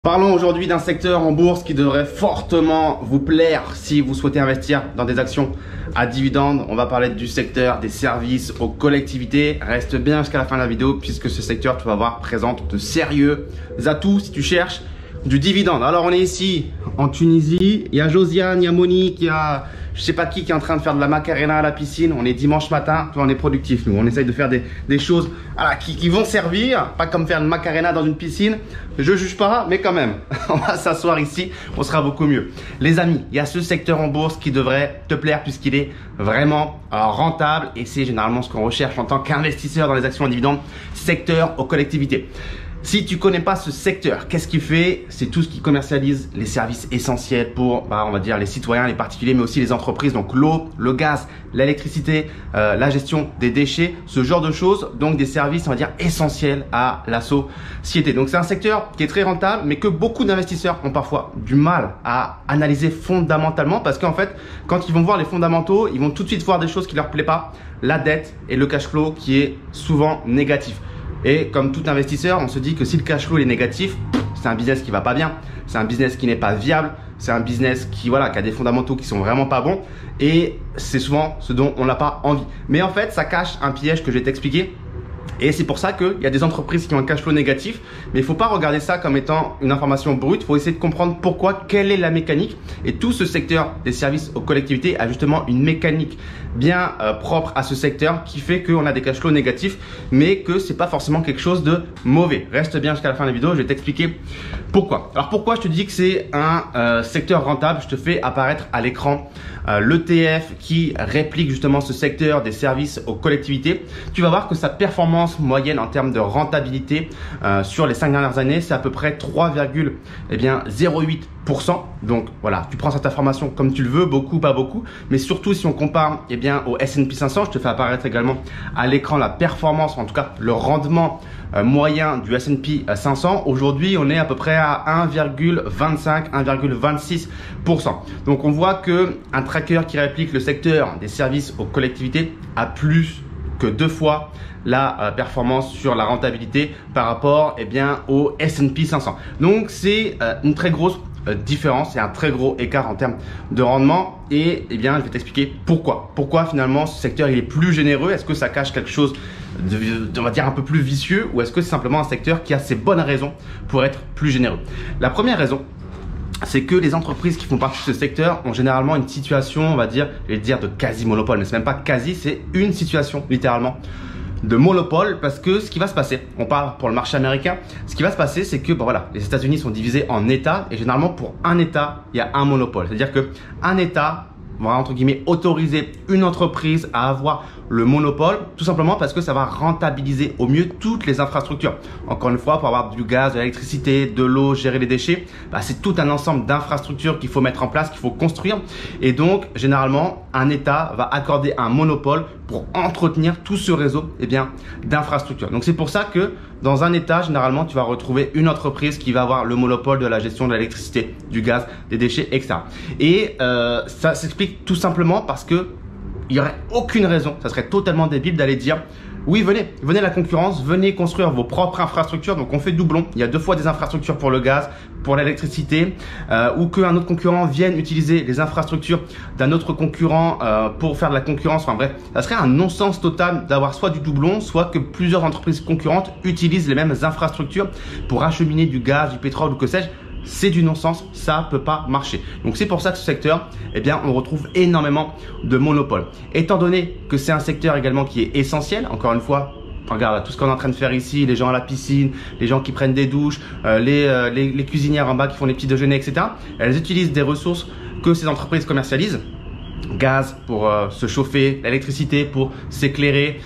Parlons aujourd'hui d'un secteur en bourse qui devrait fortement vous plaire si vous souhaitez investir dans des actions à dividendes. On va parler du secteur des services aux collectivités. Reste bien jusqu'à la fin de la vidéo puisque ce secteur, tu vas voir, présente de sérieux atouts si tu cherches du dividende. Alors on est ici en Tunisie, il y a Josiane, il y a Monique, il y a je sais pas qui est en train de faire de la macarena à la piscine. On est dimanche matin, on est productif nous, on essaye de faire des choses voilà, qui vont servir, pas comme faire une macarena dans une piscine. Je juge pas, mais quand même, on va s'asseoir ici, on sera beaucoup mieux. Les amis, il y a ce secteur en bourse qui devrait te plaire puisqu'il est vraiment rentable et c'est généralement ce qu'on recherche en tant qu'investisseur dans les actions à dividendes, secteur aux collectivités. Si tu connais pas ce secteur, qu'est-ce qu'il fait? C'est tout ce qui commercialise les services essentiels pour, on va dire, les citoyens, les particuliers, mais aussi les entreprises. Donc l'eau, le gaz, l'électricité, la gestion des déchets, ce genre de choses. Donc des services, on va dire, essentiels à la société. Donc c'est un secteur qui est très rentable, mais que beaucoup d'investisseurs ont parfois du mal à analyser fondamentalement parce qu'en fait, quand ils vont voir les fondamentaux, ils vont tout de suite voir des choses qui leur plaisent pas. La dette et le cash flow qui est souvent négatif. Et comme tout investisseur, on se dit que si le cash flow est négatif, c'est un business qui va pas bien, c'est un business qui n'est pas viable, c'est un business qui a des fondamentaux qui sont vraiment pas bons et c'est souvent ce dont on n'a pas envie. Mais en fait, ça cache un piège que je vais t'expliquer. Et c'est pour ça qu'il y a des entreprises qui ont un cash flow négatif, mais il ne faut pas regarder ça comme étant une information brute, il faut essayer de comprendre pourquoi, quelle est la mécanique. Et tout ce secteur des services aux collectivités a justement une mécanique bien propre à ce secteur qui fait qu'on a des cash flows négatifs, mais que ce n'est pas forcément quelque chose de mauvais. Reste bien jusqu'à la fin de la vidéo, je vais t'expliquer pourquoi. Alors pourquoi je te dis que c'est un secteur rentable? Je te fais apparaître à l'écran l'ETF qui réplique justement ce secteur des services aux collectivités. Tu vas voir que sa performance moyenne en termes de rentabilité sur les 5 dernières années, c'est à peu près 3,08%. Donc voilà, tu prends cette information comme tu le veux, beaucoup, pas beaucoup. Mais surtout si on compare au S&P 500, je te fais apparaître également à l'écran la performance, en tout cas le rendement moyen du S&P 500. Aujourd'hui, on est à peu près à 1,25, 1,26%. Donc on voit que un tracker qui réplique le secteur des services aux collectivités a plus que 2 fois la performance sur la rentabilité par rapport au S&P 500. Donc c'est une très grosse différence et un très gros écart en termes de rendement et je vais t'expliquer pourquoi. Pourquoi finalement ce secteur il est plus généreux? Est-ce que ça cache quelque chose on va dire un peu plus vicieux ou est-ce que c'est simplement un secteur qui a ses bonnes raisons pour être plus généreux? La première raison, c'est que les entreprises qui font partie de ce secteur ont généralement une situation, on va dire, je vais dire de quasi-monopole, mais c'est même pas quasi, c'est une situation littéralement de monopole parce que ce qui va se passer, on parle pour le marché américain, ce qui va se passer c'est que les États-Unis sont divisés en États et généralement pour un État, il y a un monopole. C'est-à-dire que un État va entre guillemets autoriser une entreprise à avoir le monopole tout simplement parce que ça va rentabiliser au mieux toutes les infrastructures. Encore une fois, pour avoir du gaz, de l'électricité, de l'eau, gérer les déchets, c'est tout un ensemble d'infrastructures qu'il faut mettre en place, qu'il faut construire. Et donc, généralement, un État va accorder un monopole pour entretenir tout ce réseau d'infrastructures. Donc, c'est pour ça que dans un État, généralement, tu vas retrouver une entreprise qui va avoir le monopole de la gestion de l'électricité, du gaz, des déchets, etc. Et ça s'explique tout simplement parce que il n'y aurait aucune raison, ça serait totalement débile d'aller dire oui, venez la concurrence, venez construire vos propres infrastructures. Donc on fait doublon, il y a 2 fois des infrastructures pour le gaz, pour l'électricité ou qu'un autre concurrent vienne utiliser les infrastructures d'un autre concurrent pour faire de la concurrence. Enfin bref, ça serait un non-sens total d'avoir soit du doublon, soit que plusieurs entreprises concurrentes utilisent les mêmes infrastructures pour acheminer du gaz, du pétrole ou que sais-je. C'est du non-sens, ça peut pas marcher. Donc c'est pour ça que ce secteur, on retrouve énormément de monopoles. Étant donné que c'est un secteur également qui est essentiel, encore une fois, regarde tout ce qu'on est en train de faire ici, les gens à la piscine, les gens qui prennent des douches, les cuisinières en bas qui font les petits déjeuners, etc. Elles utilisent des ressources que ces entreprises commercialisent. Gaz pour se chauffer, l'électricité pour s'éclairer,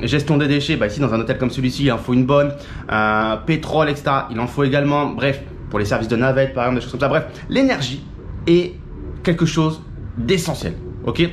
gestion des déchets, ici dans un hôtel comme celui-ci il en faut une bonne, pétrole, etc. il en faut également, bref, pour les services de navette par exemple, des choses comme ça, bref, l'énergie est quelque chose d'essentiel, ok?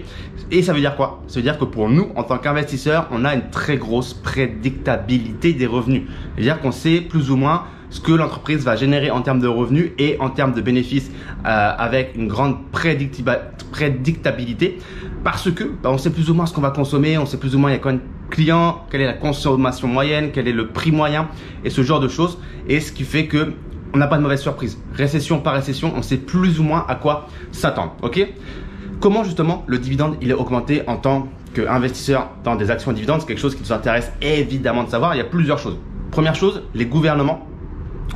Et ça veut dire quoi? Ça veut dire que pour nous, en tant qu'investisseurs, on a une très grosse prédictabilité des revenus. C'est-à-dire qu'on sait plus ou moins ce que l'entreprise va générer en termes de revenus et en termes de bénéfices avec une grande prédictabilité parce que on sait plus ou moins ce qu'on va consommer, on sait plus ou moins il y a combien de clients, quelle est la consommation moyenne, quel est le prix moyen et ce genre de choses. Et ce qui fait que on n'a pas de mauvaise surprise. Récession par récession, on sait plus ou moins à quoi s'attendre. Ok? Comment justement le dividende il est augmenté en tant qu'investisseur dans des actions à dividendes? C'est quelque chose qui nous intéresse évidemment de savoir. Il y a plusieurs choses. Première chose, les gouvernements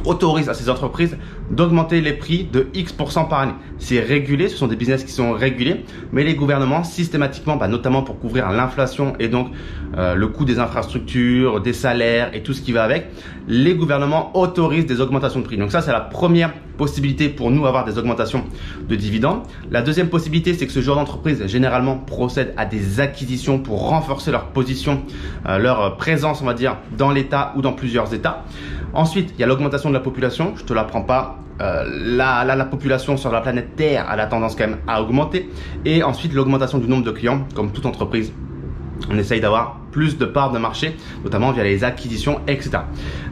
autorise à ces entreprises d'augmenter les prix de X% par année. C'est régulé, ce sont des business qui sont régulés, mais les gouvernements systématiquement, notamment pour couvrir l'inflation et donc le coût des infrastructures, des salaires et tout ce qui va avec, les gouvernements autorisent des augmentations de prix. Donc ça, c'est la première possibilité pour nous avoir des augmentations de dividendes. La deuxième possibilité, c'est que ce genre d'entreprise généralement procède à des acquisitions pour renforcer leur position, leur présence, on va dire, dans l'État ou dans plusieurs États. Ensuite, il y a l'augmentation de la population. Je te l'apprends pas. La population sur la planète Terre a la tendance quand même à augmenter. Et ensuite, l'augmentation du nombre de clients, comme toute entreprise. On essaye d'avoir plus de parts de marché, notamment via les acquisitions, etc.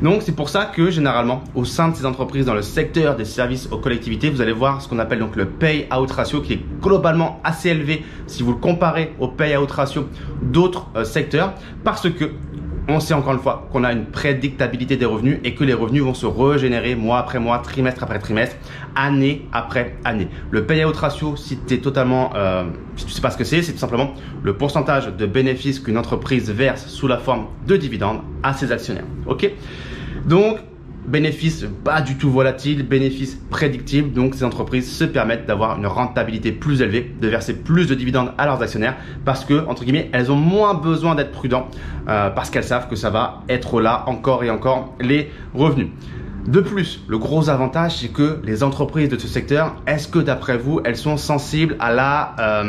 Donc, c'est pour ça que généralement, au sein de ces entreprises, dans le secteur des services aux collectivités, vous allez voir ce qu'on appelle donc le pay-out ratio, qui est globalement assez élevé si vous le comparez au pay-out ratio d'autres secteurs, parce que on sait encore une fois qu'on a une prédictabilité des revenus et que les revenus vont se régénérer mois après mois, trimestre après trimestre, année après année. Le payout ratio, si tu es totalement, si tu sais pas ce que c'est tout simplement le pourcentage de bénéfices qu'une entreprise verse sous la forme de dividendes à ses actionnaires. Ok? Donc, bénéfices pas du tout volatiles, bénéfices prédictibles. Donc, ces entreprises se permettent d'avoir une rentabilité plus élevée, de verser plus de dividendes à leurs actionnaires parce que, entre guillemets, elles ont moins besoin d'être prudents parce qu'elles savent que ça va être là encore et encore les revenus. De plus, le gros avantage, c'est que les entreprises de ce secteur, est-ce que d'après vous, elles sont sensibles à la,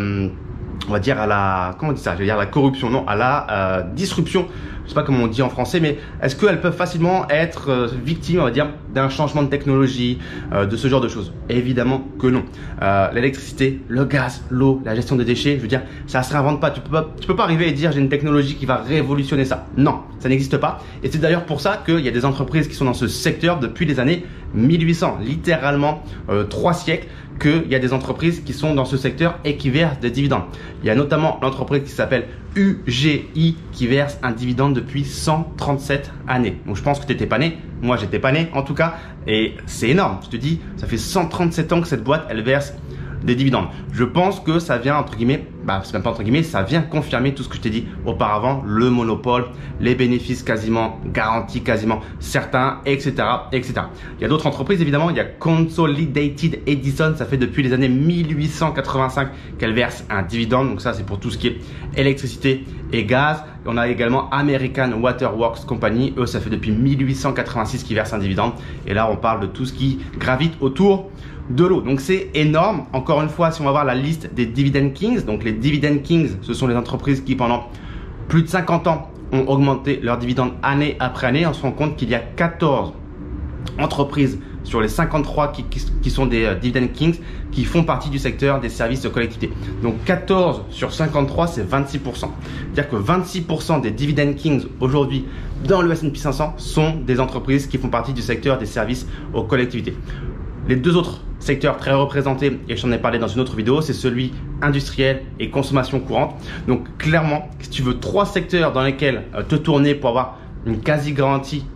on va dire à la, comment on dit ça? Je vais dire la corruption, non, à la disruption. Je sais pas comment on dit en français, mais est-ce qu'elles peuvent facilement être victimes, on va dire, d'un changement de technologie, de ce genre de choses? Évidemment que non. L'électricité, le gaz, l'eau, la gestion des déchets, je veux dire, ça se réinvente pas. Tu peux pas arriver et dire j'ai une technologie qui va révolutionner ça. Non, ça n'existe pas. Et c'est d'ailleurs pour ça qu'il y a des entreprises qui sont dans ce secteur depuis les années 1800, littéralement 3 siècles. Qu'il y a des entreprises qui sont dans ce secteur et qui versent des dividendes. Il y a notamment l'entreprise qui s'appelle UGI qui verse un dividende depuis 137 années. Donc je pense que tu n'étais pas né, moi j'étais pas né en tout cas, et c'est énorme. Je te dis, ça fait 137 ans que cette boîte elle verse des dividendes. Je pense que ça vient entre guillemets, c'est même pas entre guillemets, ça vient confirmer tout ce que je t'ai dit auparavant, le monopole, les bénéfices quasiment garantis, quasiment certains, etc., etc. Il y a d'autres entreprises évidemment, il y a Consolidated Edison, ça fait depuis les années 1885 qu'elle verse un dividende, donc ça c'est pour tout ce qui est électricité et gaz. Et on a également American Water Works Company, eux ça fait depuis 1886 qu'ils versent un dividende, et là on parle de tout ce qui gravite autour de l'eau. Donc c'est énorme. Encore une fois, si on va voir la liste des Dividend Kings, donc les Dividend Kings, ce sont les entreprises qui pendant plus de 50 ans ont augmenté leurs dividendes année après année. On se rend compte qu'il y a 14 entreprises sur les 53 qui sont des Dividend Kings qui font partie du secteur des services de collectivité. Donc 14 sur 53, c'est 26%. C'est-à-dire que 26% des Dividend Kings aujourd'hui dans le S&P 500 sont des entreprises qui font partie du secteur des services aux collectivités. Les deux autres secteurs très représentés, et j'en ai parlé dans une autre vidéo, c'est celui industriel et consommation courante. Donc clairement, si tu veux 3 secteurs dans lesquels te tourner pour avoir une quasi-garantie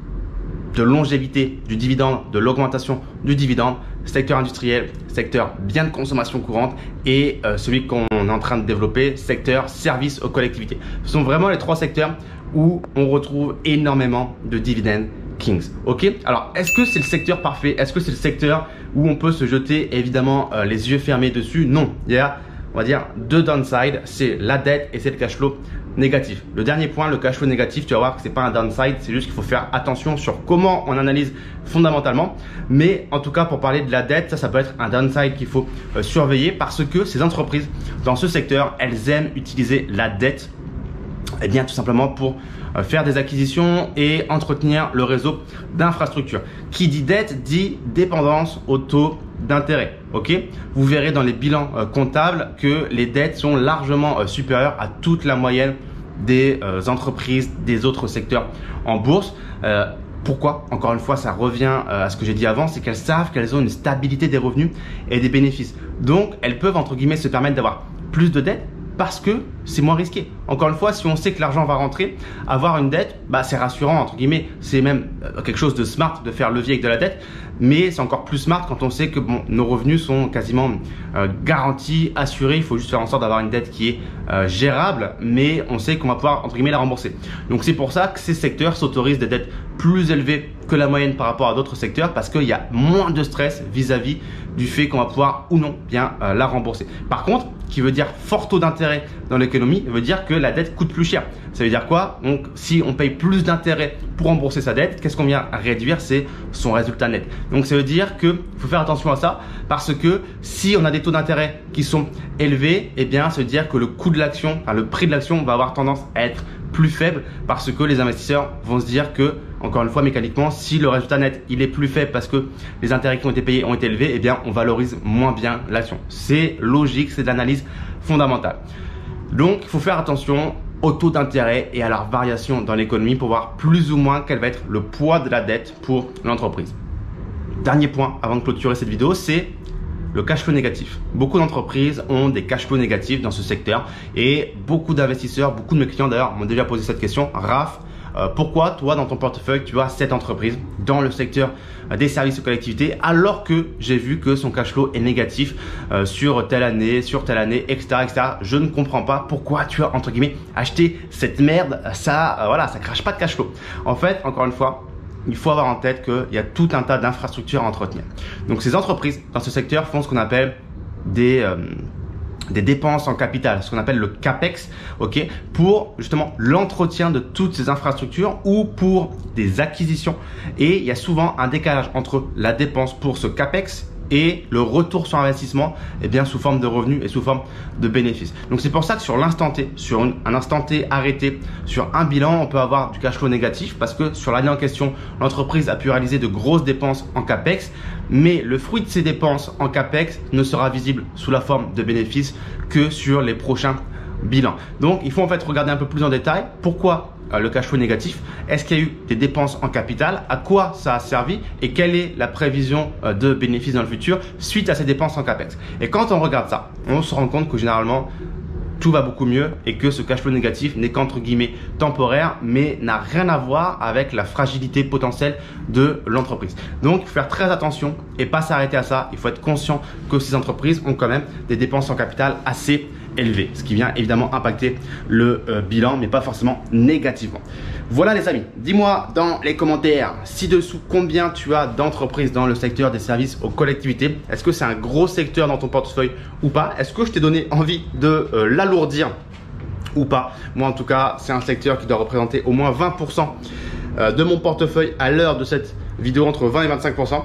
de longévité du dividende, de l'augmentation du dividende, secteur industriel, secteur biens de consommation courante et celui qu'on est en train de développer, secteur services aux collectivités. Ce sont vraiment les 3 secteurs où on retrouve énormément de dividendes Kings. Ok, alors est-ce que c'est le secteur parfait? Est-ce que c'est le secteur où on peut se jeter évidemment les yeux fermés dessus? Non, il y a, on va dire, 2 downsides, c'est la dette et c'est le cash flow négatif. Le dernier point, le cash flow négatif, tu vas voir que c'est pas un downside, c'est juste qu'il faut faire attention sur comment on analyse fondamentalement. Mais en tout cas, pour parler de la dette, ça peut être un downside qu'il faut surveiller parce que ces entreprises dans ce secteur, elles aiment utiliser la dette, eh bien tout simplement pour faire des acquisitions et entretenir le réseau d'infrastructures. Qui dit dette dit dépendance au taux d'intérêt. Ok, vous verrez dans les bilans comptables que les dettes sont largement supérieures à toute la moyenne des entreprises des autres secteurs en bourse. Pourquoi? Encore une fois, ça revient à ce que j'ai dit avant, c'est qu'elles savent qu'elles ont une stabilité des revenus et des bénéfices. Donc, elles peuvent entre guillemets se permettre d'avoir plus de dettes parce que c'est moins risqué. encore une fois, si on sait que l'argent va rentrer, avoir une dette, bah, c'est rassurant, entre guillemets. C'est même quelque chose de smart de faire levier avec de la dette, mais c'est encore plus smart quand on sait que bon, nos revenus sont quasiment garantis, assurés. Il faut juste faire en sorte d'avoir une dette qui est gérable, mais on sait qu'on va pouvoir, entre guillemets, la rembourser. Donc c'est pour ça que ces secteurs s'autorisent des dettes plus élevées que la moyenne par rapport à d'autres secteurs, parce qu'il y a moins de stress vis-à-vis du fait qu'on va pouvoir ou non bien la rembourser. Par contre, qui veut dire fort taux d'intérêt dans l'économie, veut dire que la dette coûte plus cher. Ça veut dire quoi? Donc si on paye plus d'intérêt pour rembourser sa dette, qu'est-ce qu'on vient réduire? C'est son résultat net. Donc ça veut dire qu'il faut faire attention à ça, parce que si on a des taux d'intérêt qui sont élevés, eh bien ça veut dire que le coût de l'action, enfin, le prix de l'action va avoir tendance à être plus faible, parce que les investisseurs vont se dire que, encore une fois, mécaniquement, si le résultat net il est plus faible parce que les intérêts qui ont été payés ont été élevés, eh bien on valorise moins bien l'action. C'est logique, c'est de l'analyse fondamentale. Donc il faut faire attention au taux d'intérêt et à leur variation dans l'économie pour voir plus ou moins quel va être le poids de la dette pour l'entreprise. Dernier point avant de clôturer cette vidéo, c'est le cash flow négatif. Beaucoup d'entreprises ont des cash flows négatifs dans ce secteur et beaucoup d'investisseurs, beaucoup de mes clients d'ailleurs m'ont déjà posé cette question. Raph, pourquoi toi dans ton portefeuille tu as cette entreprise dans le secteur des services aux collectivités alors que j'ai vu que son cash flow est négatif sur telle année, etc. Je ne comprends pas pourquoi tu as entre guillemets acheté cette merde. Ça, voilà, ça crache pas de cash flow. En fait, encore une fois, il faut avoir en tête qu'il y a tout un tas d'infrastructures à entretenir. Donc ces entreprises dans ce secteur font ce qu'on appelle des dépenses en capital, ce qu'on appelle le CAPEX, ok, pour justement l'entretien de toutes ces infrastructures ou pour des acquisitions. Et il y a souvent un décalage entre la dépense pour ce CAPEX et le retour sur investissement, eh bien, sous forme de revenus et sous forme de bénéfices. Donc c'est pour ça que sur l'instant T, sur un instant T arrêté, sur un bilan, on peut avoir du cash flow négatif parce que sur l'année en question, l'entreprise a pu réaliser de grosses dépenses en CAPEX, mais le fruit de ces dépenses en CAPEX ne sera visible sous la forme de bénéfices que sur les prochains bilans. Donc il faut en fait regarder un peu plus en détail pourquoi le cash flow négatif. Est-ce qu'il y a eu des dépenses en capital? À quoi ça a servi? Et quelle est la prévision de bénéfices dans le futur suite à ces dépenses en CAPEX? Et quand on regarde ça, on se rend compte que généralement, tout va beaucoup mieux et que ce cash flow négatif n'est qu'entre guillemets temporaire, mais n'a rien à voir avec la fragilité potentielle de l'entreprise. Donc, il faut faire très attention et pas s'arrêter à ça. Il faut être conscient que ces entreprises ont quand même des dépenses en capital assez élevées, ce qui vient évidemment impacter le bilan, mais pas forcément négativement. Voilà les amis, dis-moi dans les commentaires ci-dessous combien tu as d'entreprises dans le secteur des services aux collectivités. Est-ce que c'est un gros secteur dans ton portefeuille ou pas? Est-ce que je t'ai donné envie de l'alourdir ou pas? Moi en tout cas, c'est un secteur qui doit représenter au moins 20% de mon portefeuille à l'heure de cette vidéo, entre 20 et 25%.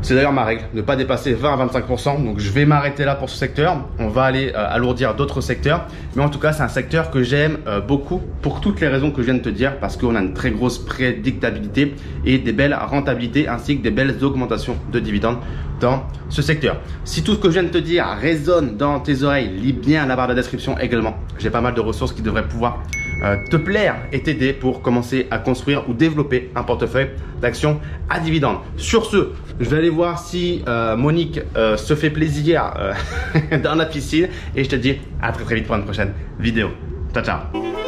C'est d'ailleurs ma règle, ne pas dépasser 20 à 25%. Donc je vais m'arrêter là pour ce secteur. On va aller alourdir d'autres secteurs. Mais en tout cas, c'est un secteur que j'aime beaucoup pour toutes les raisons que je viens de te dire. Parce qu'on a une très grosse prédictabilité et des belles rentabilités ainsi que des belles augmentations de dividendes dans ce secteur. Si tout ce que je viens de te dire résonne dans tes oreilles, lis bien la barre de la description également. J'ai pas mal de ressources qui devraient pouvoir te plaire et t'aider pour commencer à construire ou développer un portefeuille d'actions à dividendes. Sur ce, je vais aller voir si Monique se fait plaisir dans la piscine et je te dis à très vite pour une prochaine vidéo. Ciao, ciao.